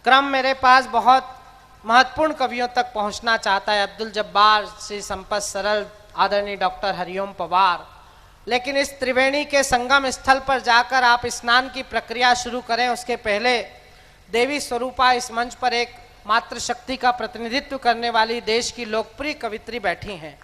क्रम मेरे पास बहुत महत्वपूर्ण कवियों तक पहुंचना चाहता है। अब्दुल जब्बार, श्री संपत सरल, आदरणीय डॉक्टर हरिओम पवार। लेकिन इस त्रिवेणी के संगम स्थल पर जाकर आप स्नान की प्रक्रिया शुरू करें, उसके पहले देवी स्वरूपा इस मंच पर एक मातृशक्ति का प्रतिनिधित्व करने वाली देश की लोकप्रिय कवित्री बैठी हैं,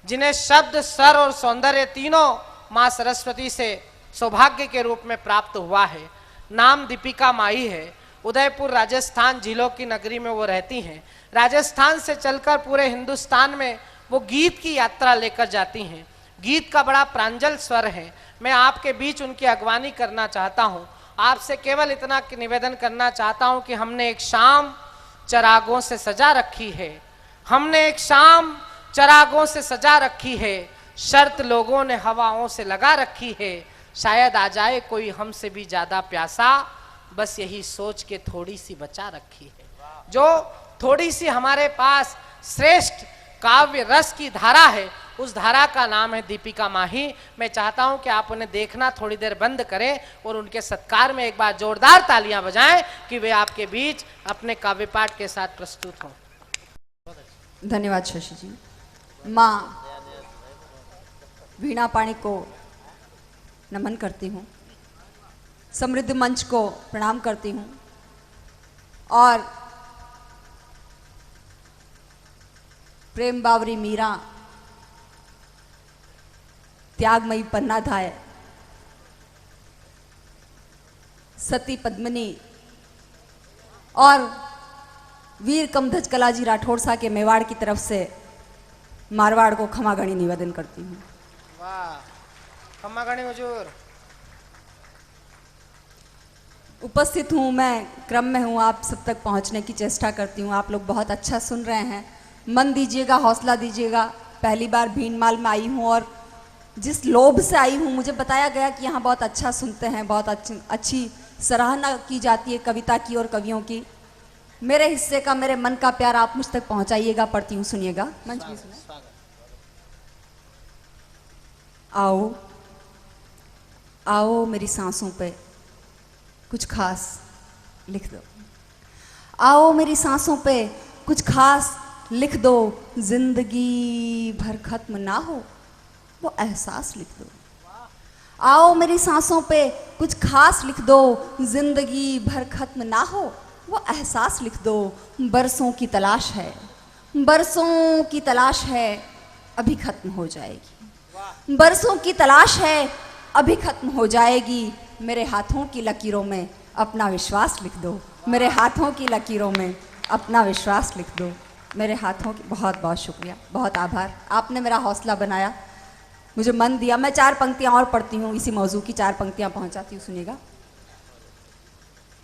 जिन्हें शब्द, स्वर और सौंदर्य तीनों माँ सरस्वती से सौभाग्य के रूप में प्राप्त हुआ है। नाम दीपिका माही है। उदयपुर राजस्थान, झीलों की नगरी में वो रहती हैं। राजस्थान से चलकर पूरे हिंदुस्तान में वो गीत की यात्रा लेकर जाती हैं। गीत का बड़ा प्रांजल स्वर है। मैं आपके बीच उनकी अगवानी करना चाहता हूँ। आपसे केवल इतना निवेदन करना चाहता हूँ कि हमने एक शाम चरागों से सजा रखी है, हमने एक शाम चरागों से सजा रखी है, शर्त लोगों ने हवाओं से लगा रखी है, शायद आ जाए कोई हमसे भी ज्यादा प्यासा, बस यही सोच के थोड़ी सी बचा रखी है। जो थोड़ी सी हमारे पास श्रेष्ठ काव्य रस की धारा है, उस धारा का नाम है दीपिका माही। मैं चाहता हूं कि आप उन्हें देखना थोड़ी देर बंद करें और उनके सत्कार में एक बार जोरदार तालियां बजाएं कि वे आपके बीच अपने काव्य पाठ के साथ प्रस्तुत हों। धन्यवाद शशि जी। माँ वीणा पाणी को नमन करती हूँ, समृद्ध मंच को प्रणाम करती हूँ और प्रेम बावरी मीरा, त्यागमयी पन्नाधाय, सती पद्मिनी और वीर कमधज कलाजी राठौड़ साहब के मेवाड़ की तरफ से मारवाड़ को खमागणी निवेदन करती हूँ। वाह, खमागणी हुजूर। उपस्थित हूँ, मैं क्रम में हूँ, आप सब तक पहुँचने की चेष्टा करती हूँ। आप लोग बहुत अच्छा सुन रहे हैं, मन दीजिएगा, हौसला दीजिएगा। पहली बार भीनमाल में आई हूँ और जिस लोभ से आई हूँ, मुझे बताया गया कि यहाँ बहुत अच्छा सुनते हैं, बहुत अच्छी सराहना की जाती है कविता की और कवियों की। मेरे हिस्से का, मेरे मन का प्यार आप मुझ तक पहुँचाइएगा। पढ़ती हूँ, सुनिएगा। मंच भी सुना। आओ आओ मेरी सांसों पे कुछ खास लिख दो, आओ मेरी सांसों पे कुछ खास लिख दो, जिंदगी भर खत्म ना हो वो एहसास लिख दो। आओ मेरी सांसों पे कुछ खास लिख दो, जिंदगी भर खत्म ना हो वो एहसास लिख दो। बरसों की तलाश है, बरसों की तलाश है, अभी खत्म हो जाएगी। बरसों की तलाश है, अभी खत्म हो जाएगी। मेरे हाथों की लकीरों में अपना विश्वास लिख दो, मेरे हाथों की लकीरों में अपना विश्वास लिख दो। मेरे हाथों की बहुत बहुत शुक्रिया, बहुत आभार। आपने मेरा हौसला बनाया, मुझे मन दिया। मैं 4 पंक्तियां और पढ़ती हूँ, इसी मौजू की 4 पंक्तियां पहुंचाती हूँ, सुनिएगा।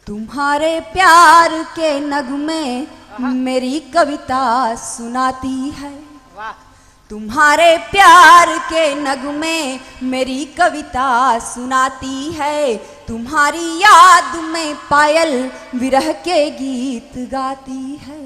तुम्हारे प्यार के नगमे मेरी कविता सुनाती है, तुम्हारे प्यार के नगमे मेरी कविता सुनाती है। तुम्हारी याद में पायल विरह के गीत गाती है,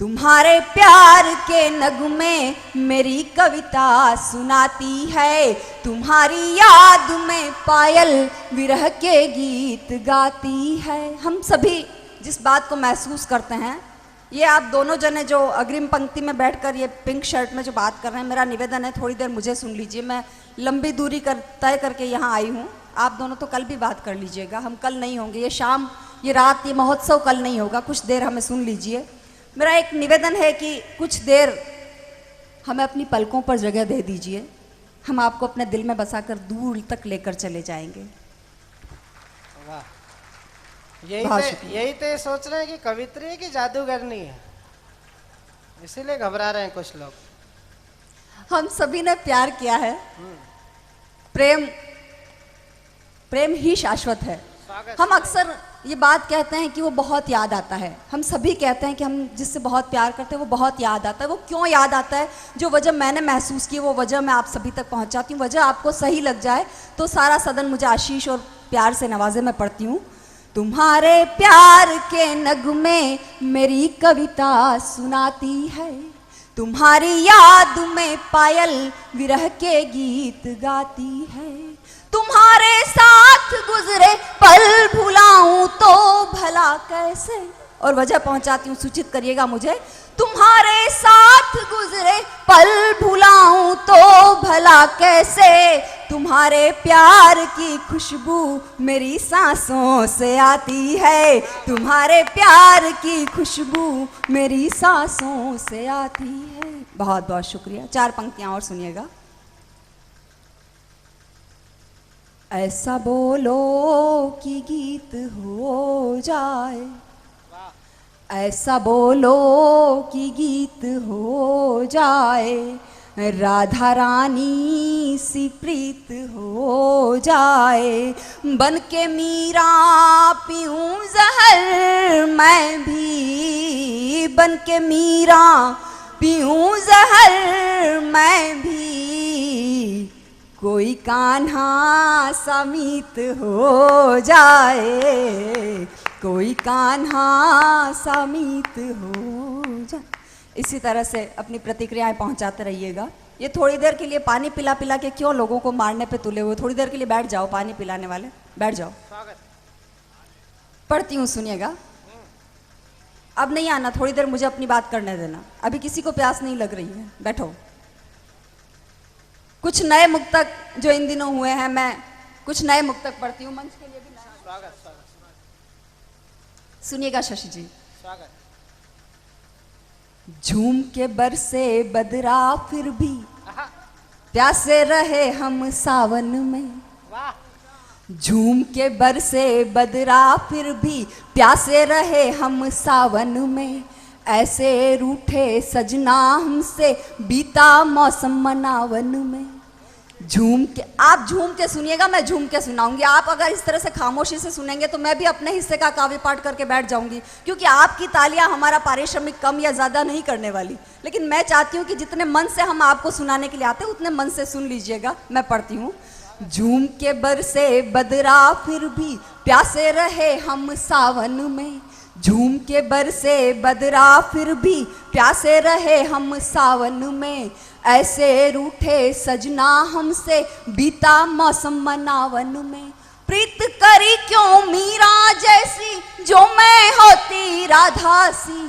तुम्हारे प्यार के नगमे मेरी कविता सुनाती है। तुम्हारी याद में पायल विरह के गीत गाती है। हम सभी जिस बात को महसूस करते हैं, ये आप दोनों जने जो अग्रिम पंक्ति में बैठकर ये पिंक शर्ट में जो बात कर रहे हैं, मेरा निवेदन है थोड़ी देर मुझे सुन लीजिए। मैं लंबी दूरी तय करके यहाँ आई हूँ। आप दोनों तो कल भी बात कर लीजिएगा, हम कल नहीं होंगे। ये शाम, ये रात, ये महोत्सव कल नहीं होगा। कुछ देर हमें सुन लीजिए। मेरा एक निवेदन है कि कुछ देर हमें अपनी पलकों पर जगह दे दीजिए। हम आपको अपने दिल में बसाकर दूर तक लेकर चले जाएंगे। यही तो सोच रहे हैं कि कवित्री है कि जादूगरनी है, इसीलिए घबरा रहे हैं कुछ लोग। हम सभी ने प्यार किया है, प्रेम ही शाश्वत है। हम अक्सर ये बात कहते हैं कि वो बहुत याद आता है। हम सभी कहते हैं कि हम जिससे बहुत प्यार करते हैं वो बहुत याद आता है। वो क्यों याद आता है? जो वजह मैंने महसूस की, वो वजह मैं आप सभी तक पहुंचाती हूँ। वजह आपको सही लग जाए तो सारा सदन मुझे आशीष और प्यार से नवाजे। मैं पढ़ती हूँ। तुम्हारे प्यार के नगमे मेरी कविता सुनाती है, तुम्हारी याद में पायल विरह के गीत गाती है। तुम्हारे साथ गुजरे पल भुलाऊं तो भला कैसे। और वजह पहुंचाती हूँ, सूचित करिएगा मुझे। तुम्हारे साथ गुजरे पल भुलाऊं तो भला कैसे, तुम्हारे प्यार की खुशबू मेरी सांसों से आती है, तुम्हारे प्यार की खुशबू मेरी सांसों से आती है। बहुत बहुत शुक्रिया। 4 पंक्तियां और सुनिएगा। ऐसा बोलो कि गीत हो जाए, ऐसा बोलो कि गीत हो जाए, राधा रानी सी प्रीत हो जाए, बन के मीरा पीऊं जहर मैं भी, बन के मीरा पीऊं जहर मैं भी, कोई कान्हा समीत हो जाए, कोई कान्हा समीत हो जाए। इसी तरह से अपनी प्रतिक्रियाएं पहुंचाते रहिएगा। ये थोड़ी देर के लिए पानी पिला पिला के क्यों लोगों को मारने पे तुले हुए, थोड़ी देर के लिए बैठ जाओ, पानी पिलाने वाले बैठ जाओ। पढ़ती हूँ, सुनिएगा। अब नहीं आना, थोड़ी देर मुझे अपनी बात करने देना, अभी किसी को प्यास नहीं लग रही है, बैठो। कुछ नए मुक्तक जो इन दिनों हुए हैं, मैं कुछ नए मुक्तक पढ़ती हूँ, मंच के लिए भी स्वागत। सुनिएगा शशि जी। स्वागत। झूम के बरसे बदरा फिर भी प्यासे रहे हम सावन में, झूम के बरसे बदरा फिर भी प्यासे रहे हम सावन में, ऐसे रूठे सजना हमसे बीता मौसम मनावन में। झूम के, आप झूम के सुनिएगा, मैं झूम के सुनाऊंगी। आप अगर इस तरह से खामोशी से सुनेंगे तो मैं भी अपने हिस्से का काव्य पाठ करके बैठ जाऊंगी, क्योंकि आपकी तालियां हमारा पारिश्रमिक कम या ज्यादा नहीं करने वाली। लेकिन मैं चाहती हूँ कि जितने मन से हम आपको सुनाने के लिए आते हैं उतने मन से सुन लीजिएगा। मैं पढ़ती हूँ। झूम के बरसे बदरा फिर भी प्यासे रहे हम सावन में, झूम के बरसे बदरा फिर भी प्यासे रहे हम सावन में, ऐसे रूठे सजना हमसे बीता मौसम मनावन में। प्रीत करी क्यों मीरा जैसी जो मैं होती राधा सी।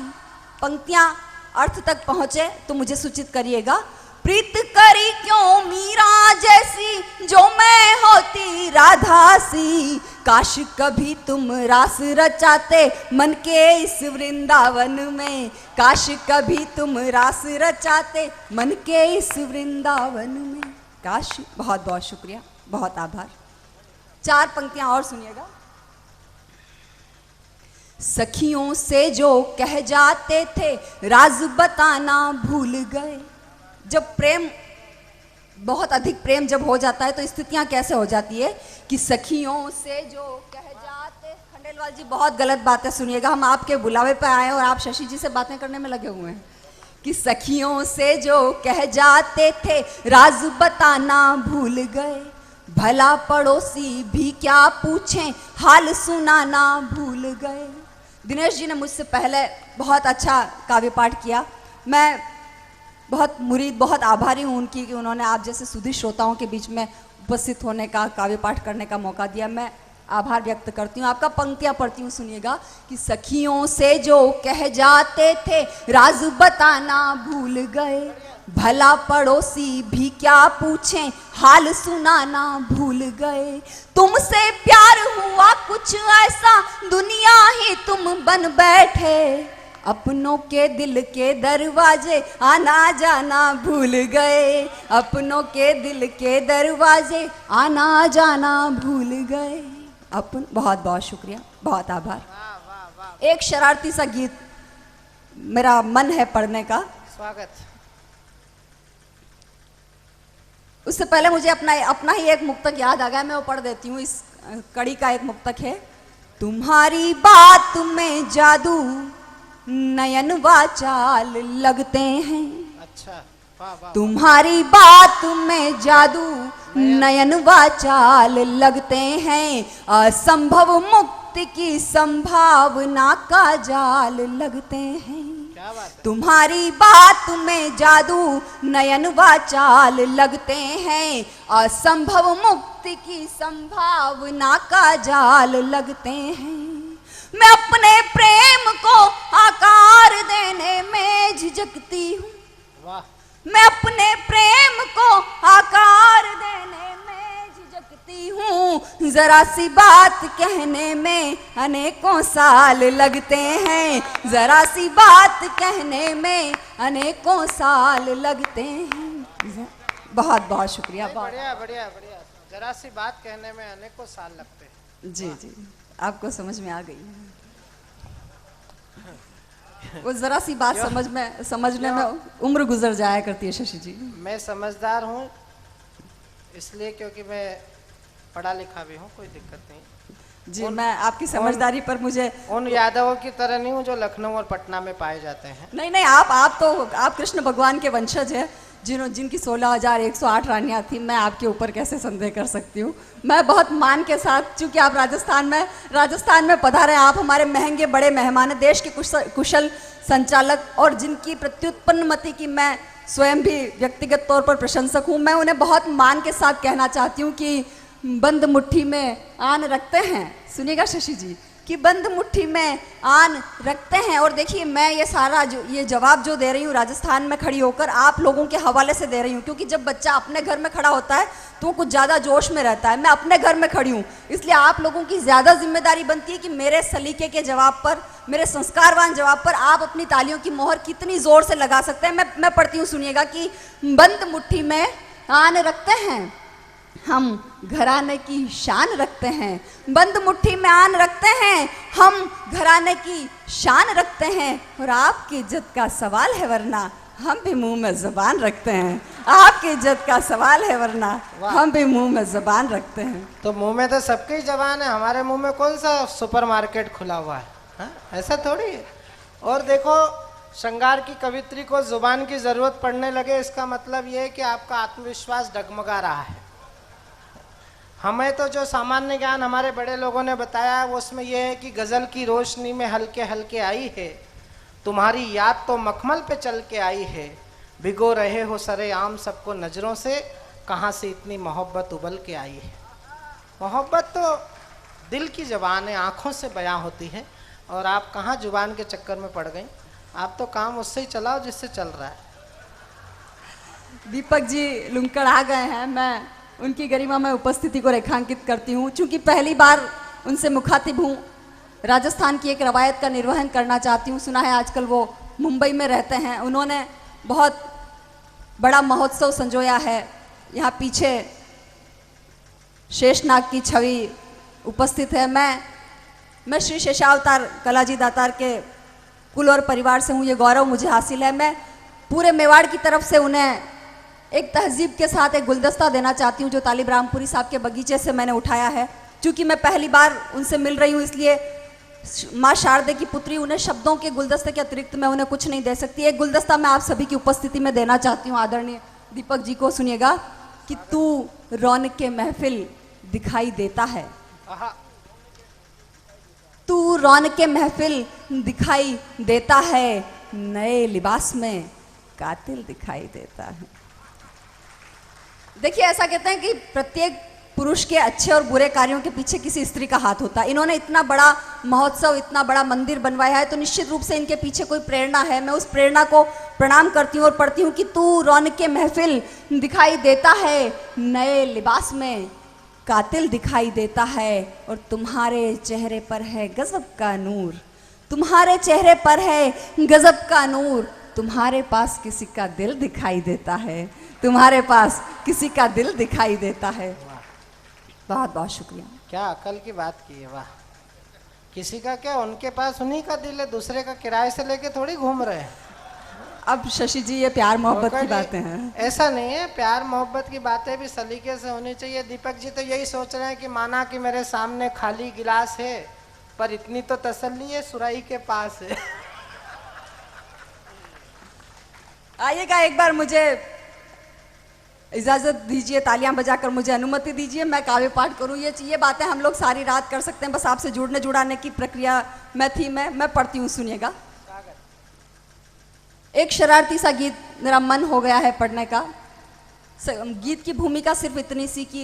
पंक्तियां अर्थ तक पहुंचे तो मुझे सूचित करिएगा। प्रीत करी क्यों मीरा जैसी जो मैं होती राधा सी, काश कभी तुम रास रचाते मन के इस वृंदावन में, काश कभी तुम रास रचाते मन के इस वृंदावन में, काश। बहुत बहुत शुक्रिया, बहुत आभार। 4 पंक्तियां और सुनिएगा। सखियों से जो कह जाते थे राज बताना भूल गए। जब प्रेम, बहुत अधिक प्रेम जब हो जाता है तो स्थितियां कैसे हो जाती है कि सखियों से जो कह जाते। खंडेलवाल जी, बहुत गलत बातें सुनिएगा। हम आपके बुलावे पे आए और आप शशि जी से बातें करने में लगे हुए हैं। कि सखियों से जो कह जाते थे राज बताना भूल गए, भला पड़ोसी भी क्या पूछें हाल सुनाना भूल गए। दिनेश जी ने मुझसे पहले बहुत अच्छा काव्य पाठ किया। मैं बहुत मुरीद, बहुत आभारी हूँ उनकी कि उन्होंने आप जैसे सुधी श्रोताओं के बीच में उपस्थित होने का, काव्य पाठ करने का मौका दिया। मैं आभार व्यक्त करती हूँ। आपका पंक्तियाँ पढ़ती हूँ, सुनिएगा। कि सखियों से जो कह जाते थे राज बताना भूल गए, भला पड़ोसी भी क्या पूछें हाल सुनाना भूल गए। तुमसे प्यार हुआ कुछ ऐसा दुनिया ही तुम बन बैठे, अपनों के दिल के दरवाजे आना जाना भूल गए, अपनों के दिल के दरवाजे आना जाना भूल गए। अपन, बहुत बहुत शुक्रिया, बहुत आभार। एक शरारती सा गीत मेरा मन है पढ़ने का। स्वागत। उससे पहले मुझे अपना ही एक मुक्तक याद आ गया, मैं वो पढ़ देती हूँ। इस कड़ी का एक मुक्तक है। तुम्हारी बात में जादू नयन वाचाल लगते हैं। अच्छा, वाह वाह। तुम्हारी बात में जादू नयन वाचाल लगते हैं, असंभव मुक्ति की संभावना का जाल लगते हैं। क्या क्या बात है। तुम्हारी बात में जादू नयन वाचाल लगते हैं, असंभव मुक्ति की संभावना का जाल लगते हैं। मैं अपने प्रेम को आकार देने में झिझकती हूँ, वाह, मैं अपने प्रेम को आकार देने में झिझकती हूँ। जरा सी बात कहने में अनेकों साल लगते हैं, जरा सी बात कहने में अनेकों साल लगते हैं। बहुत बहुत शुक्रिया। बहुत बढ़िया बढ़िया बढ़िया। जरा सी बात कहने में अनेकों साल लगते हैं। जी जी, आपको समझ में आ गई है। वो जरा सी बात समझने में उम्र गुजर जाया करती है शशि जी। मैं समझदार हूँ इसलिए क्योंकि मैं पढ़ा लिखा भी हूँ, कोई दिक्कत नहीं जी। मैं आपकी समझदारी पर मुझे उन यादवों की तरह नहीं हूँ जो लखनऊ और पटना में पाए जाते हैं। नहीं नहीं, आप कृष्ण भगवान के वंशज हैं, जिनकी 16,108 रानियां थी। मैं आपके ऊपर कैसे संदेह कर सकती हूँ। मैं बहुत मान के साथ, चूंकि आप राजस्थान में पधारे, आप हमारे महंगे बड़े मेहमान हैं, देश के कुशल संचालक, और जिनकी प्रत्युत्पन्नमति की मैं स्वयं भी व्यक्तिगत तौर पर प्रशंसक हूँ। मैं उन्हें बहुत मान के साथ कहना चाहती हूँ कि बंद मुट्ठी में आन रखते हैं। सुनिएगा शशि जी, कि बंद मुट्ठी में आन रखते हैं। और देखिए, मैं ये जवाब जो दे रही हूँ राजस्थान में खड़ी होकर, आप लोगों के हवाले से दे रही हूँ, क्योंकि जब बच्चा अपने घर में खड़ा होता है तो वो कुछ ज़्यादा जोश में रहता है। मैं अपने घर में खड़ी हूँ, इसलिए आप लोगों की ज़्यादा जिम्मेदारी बनती है कि मेरे सलीके के जवाब पर, मेरे संस्कारवान जवाब पर आप अपनी तालियों की मोहर कितनी ज़ोर से लगा सकते हैं। मैं पढ़ती हूँ, सुनिएगा, कि बंद मुट्ठी में आन रखते हैं, हम घराने की शान रखते हैं। बंद मुट्ठी में आन रखते हैं, हम घराने की शान रखते हैं। और आपकी इज्जत का सवाल है वरना हम भी मुंह में ज़बान रखते हैं। आपकी इज्जत का सवाल है वरना हम भी मुंह में ज़बान रखते हैं। तो मुंह में तो सबकी जबान है, हमारे मुंह में कौन सा सुपरमार्केट खुला हुआ है? हा? ऐसा थोड़ी है। और देखो, श्रृंगार की कवित्री को जुबान की जरूरत पड़ने लगे, इसका मतलब ये है कि आपका आत्मविश्वास डगमगा रहा है। हमें तो जो सामान्य ज्ञान हमारे बड़े लोगों ने बताया वो उसमें यह है कि गज़ल की रोशनी में हल्के हल्के आई है, तुम्हारी याद तो मखमल पे चल के आई है, भिगो रहे हो सरे आम सबको नज़रों से, कहाँ से इतनी मोहब्बत उबल के आई है। मोहब्बत तो दिल की ज़बान है, आँखों से बयां होती है, और आप कहाँ जुबान के चक्कर में पड़ गई। आप तो काम उससे ही चलाओ जिससे चल रहा है। दीपक जी लुंकड़ आ गए हैं, मैं उनकी गरिमा में उपस्थिति को रेखांकित करती हूँ। चूँकि पहली बार उनसे मुखातिब हूँ, राजस्थान की एक रवायत का निर्वहन करना चाहती हूँ। सुना है आजकल वो मुंबई में रहते हैं, उन्होंने बहुत बड़ा महोत्सव संजोया है। यहाँ पीछे शेषनाग की छवि उपस्थित है। मैं श्री शेषावतार कलाजी दातार के कुल और परिवार से हूँ, ये गौरव मुझे हासिल है। मैं पूरे मेवाड़ की तरफ से उन्हें एक तहजीब के साथ एक गुलदस्ता देना चाहती हूँ, जो तालिब रामपुरी साहब के बगीचे से मैंने उठाया है। क्योंकि मैं पहली बार उनसे मिल रही हूँ, इसलिए माँ शारदे की पुत्री, उन्हें शब्दों के गुलदस्ते के अतिरिक्त मैं उन्हें कुछ नहीं दे सकती। एक गुलदस्ता मैं आप सभी की उपस्थिति में देना चाहती हूँ आदरणीय दीपक जी को। सुनिएगा कि तू रौनक के महफिल दिखाई देता है, तू रौनक के महफिल दिखाई देता है, नए लिबास में कातिल दिखाई देता है। देखिए, ऐसा कहते हैं कि प्रत्येक पुरुष के अच्छे और बुरे कार्यों के पीछे किसी स्त्री का हाथ होता है। इन्होंने इतना बड़ा महोत्सव, इतना बड़ा मंदिर बनवाया है, तो निश्चित रूप से इनके पीछे कोई प्रेरणा है। मैं उस प्रेरणा को प्रणाम करती हूँ और पढ़ती हूँ कि तू रौनक के महफिल दिखाई देता है, नए लिबास में कातिल दिखाई देता है, और तुम्हारे चेहरे पर है गजब का नूर, तुम्हारे चेहरे पर है गजब का नूर, तुम्हारे पास किसी का दिल दिखाई देता है, तुम्हारे पास किसी का दिल दिखाई देता है। बहुत बहुत शुक्रिया। क्या अकल की बात की है, वाह। किसी का क्या, उनके पास उन्हीं का दिल है, दूसरे का किराए से लेके थोड़ी घूम रहे हैं। अब शशि जी, ये प्यार मोहब्बत की बातें हैं। ऐसा नहीं है, प्यार मोहब्बत की बातें भी सलीके से होनी चाहिए। दीपक जी तो यही सोच रहे हैं कि माना कि मेरे सामने खाली गिलास है, पर इतनी तो तसल्ली है सुराही के पास है। आइएगा, एक बार मुझे इजाज़त दीजिए, तालियां बजाकर मुझे अनुमति दीजिए, मैं काव्य पाठ करूं। ये बातें हम लोग सारी रात कर सकते हैं, बस आपसे जुड़ने जुड़ाने की प्रक्रिया में थी। मैं पढ़ती हूँ, सुनिएगा। एक शरारती सा गीत मेरा मन हो गया है पढ़ने का। गीत की भूमिका सिर्फ इतनी सी कि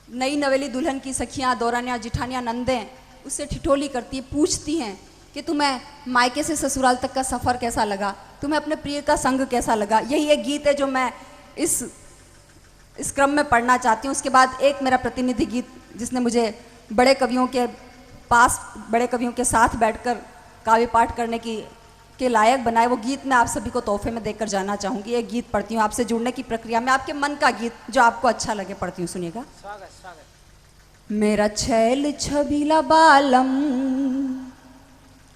नई नवेली दुल्हन की सखियां, दौरानियां, जिठानियां, नंदें उससे ठिठोली करती है, पूछती हैं कि तुम्हें मायके से ससुराल तक का सफ़र कैसा लगा, तुम्हें अपने प्रिय का संग कैसा लगा। यही एक गीत है जो मैं इस क्रम में पढ़ना चाहती हूँ। उसके बाद एक मेरा प्रतिनिधि गीत जिसने मुझे बड़े कवियों के पास, बड़े कवियों के साथ बैठकर काव्य पाठ करने के लायक बनाए, वो गीत मैं आप सभी को तोहफे में देकर जाना चाहूँगी। एक गीत पढ़ती हूँ आपसे जुड़ने की प्रक्रिया में, आपके मन का गीत जो आपको अच्छा लगे पढ़ती हूँ, सुनिएगा। स्वागत स्वागत। मेरा छैल छबीला बालम,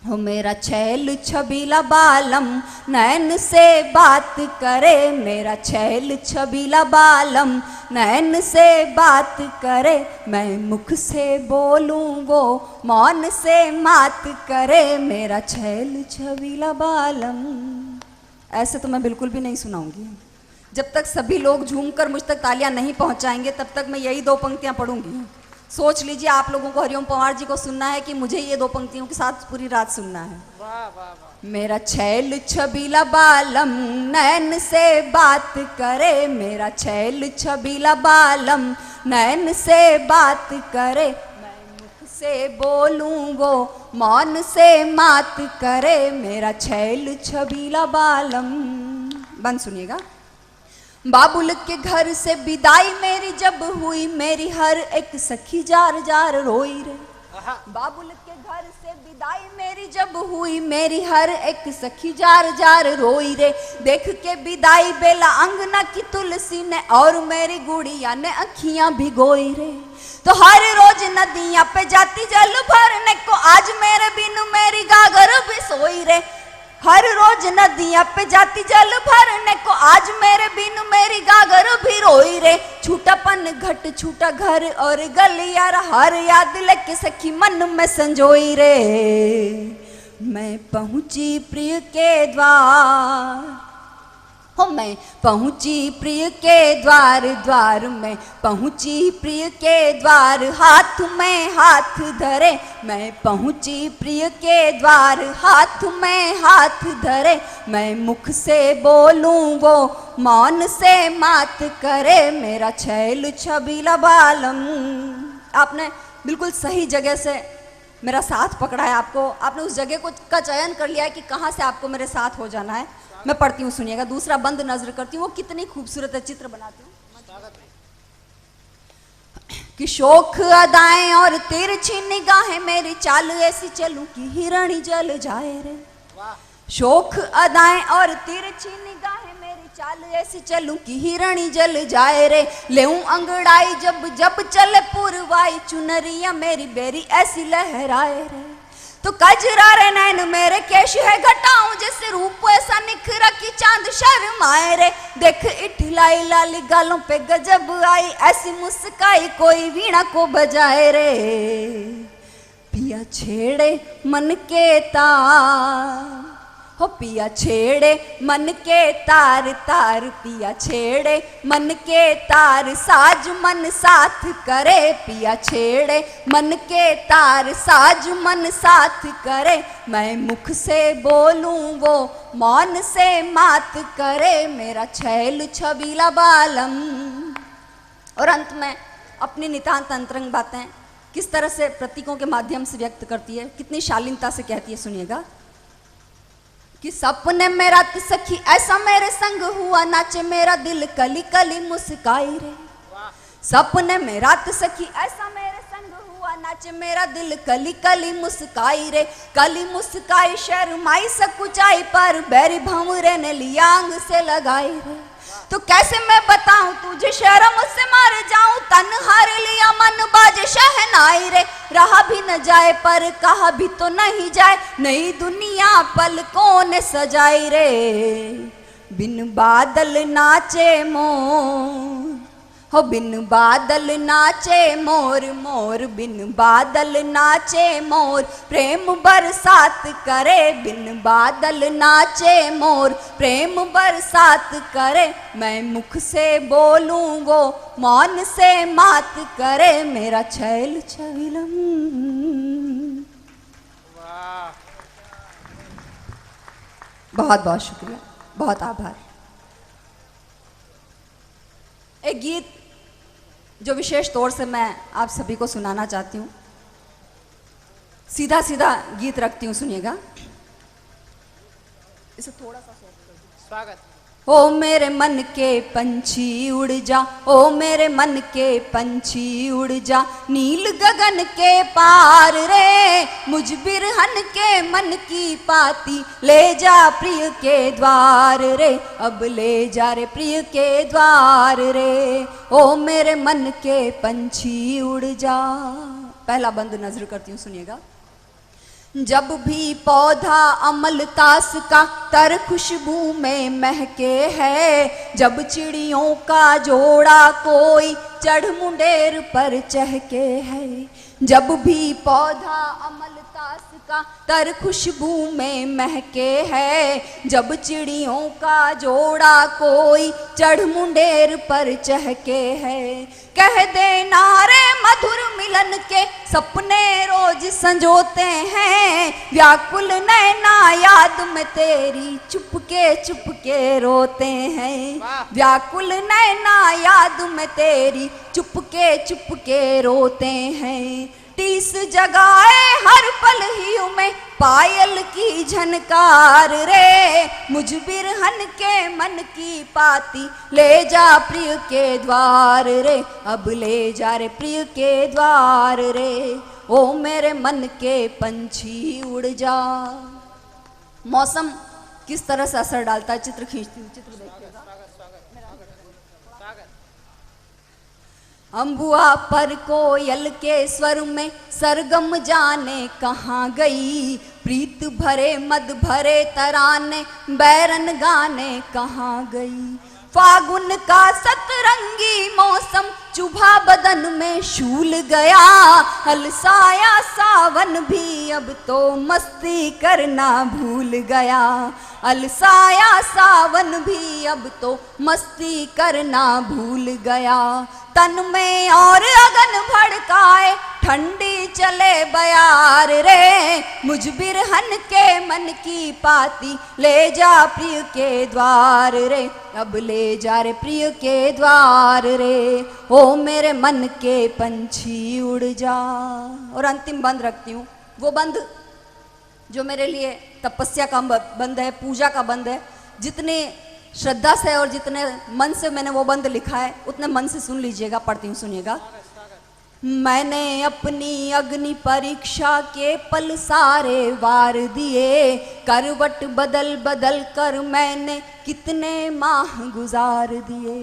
हो मेरा छैल छबीला बालम, नैन से बात करे। मेरा छैल छबीला बालम, नैन से बात करे। मैं मुख से बोलूं वो मौन से मात करे। मेरा छैल छबीला बालम। ऐसे तो मैं बिल्कुल भी नहीं सुनाऊंगी। जब तक सभी लोग झूमकर मुझ तक तालियां नहीं पहुंचाएंगे तब तक मैं यही 2 पंक्तियां पढ़ूंगी। सोच लीजिए आप लोगों को हरिओम पवार जी को सुनना है कि मुझे ये 2 पंक्तियों के साथ पूरी रात सुनना है। वाह वाह वाह। मेरा छैल छबीला बालम, नैन से बात करे। मेरा छैल छबीला बालम, नैन से बात करे। मैं मुख से बोलूं वो मौन से मात करे। मेरा छैल छबीला बालम। बंद सुनिएगा। बाबुल के घर से विदाई मेरी जब हुई, मेरी हर एक सखी जार जार रोई रे। बाबुल के घर से विदाई मेरी जब हुई, मेरी हर एक सखी जार जार रोई रे। देख के विदाई बेला अंगना की तुलसी ने, और मेरी गुड़िया ने अखियां भिगोई रे। तो हर रोज नदियां पे जाती जल भरने को, आज मेरे बिनु मेरी गागर भी सोई रे। हर रोज नदियां पे जाती जल भरने को, आज मेरे बिनु मेरी गागर भी रोई रे। छूटापन घट छूटा घर और गलियां, हर याद लेके सखी मन में संजोई रे। मैं पहुंची प्रिय के द्वार, हो मैं पहुंची प्रिय के द्वार। द्वार में पहुंची प्रिय के द्वार, हाथ में हाथ धरे। मैं पहुंची प्रिय के द्वार, हाथ में हाथ धरे। मैं मुख से बोलूं वो मौन से मात करे। मेरा छैल छबीला बालम। आपने बिल्कुल सही जगह से मेरा साथ पकड़ा है। आपने उस जगह का चयन कर लिया है कि कहाँ से आपको मेरे साथ हो जाना है। मैं पढ़ती हूँ, सुनिएगा। दूसरा बंद नजर करती हूँ, वो कितनी खूबसूरत है, चित्र बनाती हूँ कि शोख अदाएं और तिरछी निगाहें, मेरी चाल ऐसी चलूं कि हिरणी जल जाए रे। शोख अदाएं और तिरछी निगाहें, मेरी चाल ऐसी चलूं कि हिरणी जल जाए रे। लेऊं अंगड़ाई जब जब चले पुरवाई, चुनरिया मेरी बेरी ऐसी लहराए रे। तो कजरा रे नैन मेरे केश है घटाऊं, जैसे रूप ऐसा निखरा कि चांद शर्माए रे। देख इठलाई लाली गालों पे गजब आई, ऐसी मुस्काई कोई वीणा को बजाए रे। पिया छेड़े मन के तार, हो पिया छेड़े मन के तार तार। पिया छेड़े मन के तार, साज मन साथ करे। पिया छेड़े मन के तार, साज मन साथ करे। मैं मुख से बोलूं वो मौन से मात करे। मेरा छैल छबीला बालम। और अंत में अपनी नितांत अंतरंग बातें किस तरह से प्रतीकों के माध्यम से व्यक्त करती है, कितनी शालीनता से कहती है, सुनिएगा। कि सपने में रात सखी ऐसा मेरे संग हुआ, नाचे मेरा दिल कली कली मुस्काई रे। सपने में रात सखी ऐसा मेरे संग हुआ, नाचे मेरा दिल कली कली मुस्काई रे। कली मुस्काई शर्माई सकुचाई, पर बैरी भंवरे ने लिया अंग से लगाई रे। तो कैसे मैं बताऊं तुझे शर्म से मर जाऊं, तन हार लिया मन बाजे शहनाई रे। रहा भी न जाए पर कहा भी तो नहीं जाए, नई दुनिया पलकों ने सजाई रे। बिन बादल नाचे मोर, हो बिन बादल नाचे मोर मोर। बिन बादल नाचे मोर, प्रेम बरसात करे। बिन बादल नाचे मोर, प्रेम बरसात करे। मैं मुख से बोलूं वो मौन से मात करे। मेरा छैल छबीलम। वाह। बहुत बहुत शुक्रिया, बहुत आभार। एक गीत जो विशेष तौर से मैं आप सभी को सुनाना चाहती हूँ, सीधा सीधा गीत रखती हूँ, सुनिएगा। इसे थोड़ा सा स्वागत। ओ मेरे मन के पंछी उड़ जा, ओ मेरे मन के पंछी उड़ जा, नील गगन के पार रे, मुझ बिरहन के मन की पाती ले जा प्रिय के द्वार रे, अब ले जा रे प्रिय के द्वार रे, ओ मेरे मन के पंछी उड़ जा। पहला बंद नजर करती हूँ, सुनिएगा। जब भी पौधा अमलतास का तर खुशबू में महके है, जब चिड़ियों का जोड़ा कोई चढ़ मुंडेर पर चहके है, जब भी पौधा अमलतास का तर खुशबू में महके है, जब चिड़ियों का जोड़ा कोई चढ़ मुंडेर पर चहके है, कह देना रे मधुर मिलन के सपने रोज संजोते हैं, व्याकुल नैना याद में तेरी चुपके रोते हैं, व्याकुल नैना याद में तेरी चुपके रोते हैं, टीस जगाए हर पल ही में पायल की झनकार रे, मुझ बिरहन के मन की पाती ले जा प्रिय के द्वार रे, अब ले जा रे प्रिय के द्वार रे, ओ मेरे मन के पंछी उड़ जा। मौसम किस तरह से असर डालता है, चित्र खींचती हूँ, चित्र देखिएगा। अम्बुआ पर कोयल के स्वर में सरगम जाने कहाँ गई, प्रीत भरे मद भरे तराने बैरन गाने कहाँ गई, फागुन का सतरंगी मौसम चुभा बदन में शूल गया, अलसाया सावन भी अब तो मस्ती करना भूल गया, अलसाया सावन भी अब तो मस्ती करना भूल गया, तन में और अगन भड़काए ठंडी चले बयार रे, मुझ बिरहन के मन की पाती ले जा प्रिय के द्वार रे, अब ले जा रे प्रिय के द्वार रे, ओ मेरे मन के पंछी उड़ जा। और अंतिम बंद रखती हूँ, वो बंद जो मेरे लिए तपस्या का बंद है, पूजा का बंद है, जितने श्रद्धा से और जितने मन से मैंने वो बंद लिखा है उतने मन से सुन लीजिएगा, पढ़ती हूँ, सुनिएगा। मैंने अपनी अग्नि परीक्षा के पल सारे वार दिए, करवट बदल बदल कर मैंने कितने माह गुजार दिए,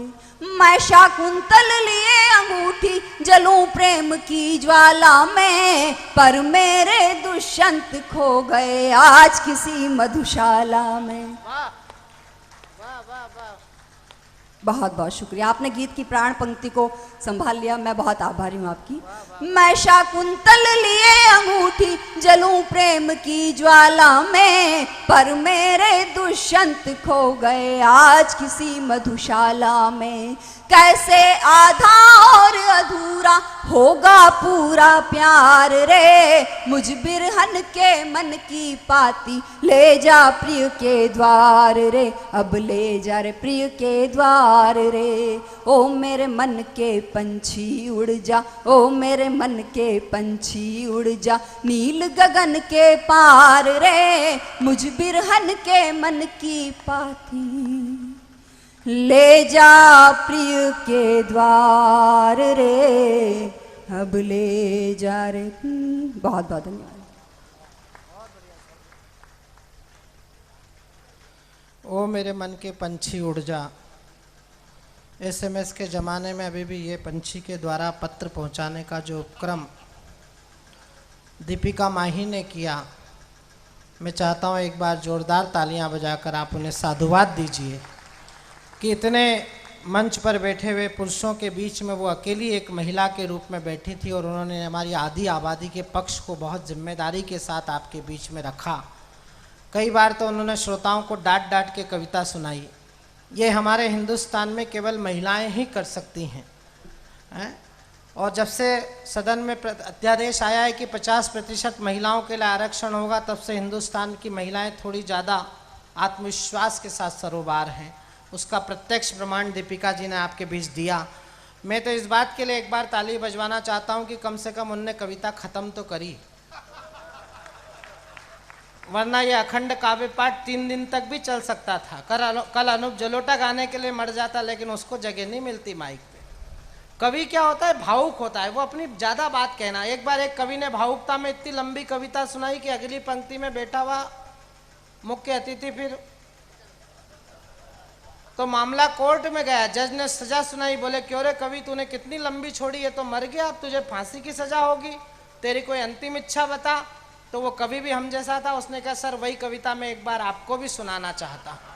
मैं शाकुंतल लिए अंगूठी जलूं प्रेम की ज्वाला में, पर मेरे दुष्यंत खो गए आज किसी मधुशाला में। बहुत बहुत शुक्रिया, आपने गीत की प्राण पंक्ति को संभाल लिया, मैं बहुत आभारी हूँ आपकी। मैं शाकुंतल लिए अंगूठी जलूं प्रेम की ज्वाला में, पर मेरे दुष्यंत खो गए आज किसी मधुशाला में, कैसे आधा और अधूरा होगा पूरा प्यार रे, मुझ बिरहन के मन की पाती ले जा प्रिय के द्वार रे, अब ले जा रे प्रिय के द्वार रे, ओ मेरे मन के पंछी उड़ जा, ओ मेरे मन के पंछी उड़ जा, नील गगन के पार रे, मुझ बिरहन के मन की पाती ले जा प्रिय के द्वार रे, अब ले जा रे। बहुत बहुत धन्यवाद। ओ मेरे मन के पंछी उड़ जा। एसएमएस के ज़माने में अभी भी ये पंछी के द्वारा पत्र पहुंचाने का जो उपक्रम दीपिका माही ने किया, मैं चाहता हूं एक बार जोरदार तालियां बजाकर आप उन्हें साधुवाद दीजिए कि इतने मंच पर बैठे हुए पुरुषों के बीच में वो अकेली एक महिला के रूप में बैठी थी और उन्होंने हमारी आधी आबादी के पक्ष को बहुत जिम्मेदारी के साथ आपके बीच में रखा। कई बार तो उन्होंने श्रोताओं को डांट डांट के कविता सुनाई। ये हमारे हिंदुस्तान में केवल महिलाएं ही कर सकती हैं, और जब से सदन में अध्यादेश आया है कि 50% महिलाओं के लिए आरक्षण होगा, तब से हिंदुस्तान की महिलाएं थोड़ी ज़्यादा आत्मविश्वास के साथ सरोबार हैं, उसका प्रत्यक्ष प्रमाण दीपिका जी ने आपके बीच दिया। मैं तो इस बात के लिए एक बार ताली बजवाना चाहता हूं कि कम से कम उनने कविता खत्म तो करी, वरना ये अखंड काव्य पाठ 3 दिन तक भी चल सकता था। कल अनूप जलोटा गाने के लिए मर जाता, लेकिन उसको जगह नहीं मिलती माइक पे। कवि क्या होता है, भावुक होता है, वो अपनी ज्यादा बात कहना। एक बार एक कवि ने भावुकता में इतनी लंबी कविता सुनाई कि अगली पंक्ति में बैठा हुआ मुख्य अतिथि फिर तो मामला कोर्ट में गया। जज ने सजा सुनाई, बोले क्यों रे कवि, तूने कितनी लंबी छोड़ी, है तो मर गया, अब तुझे फांसी की सजा होगी, तेरी कोई अंतिम इच्छा बता। तो वो कवि भी हम जैसा था, उसने कहा सर वही कविता मैं एक बार आपको भी सुनाना चाहता हूं।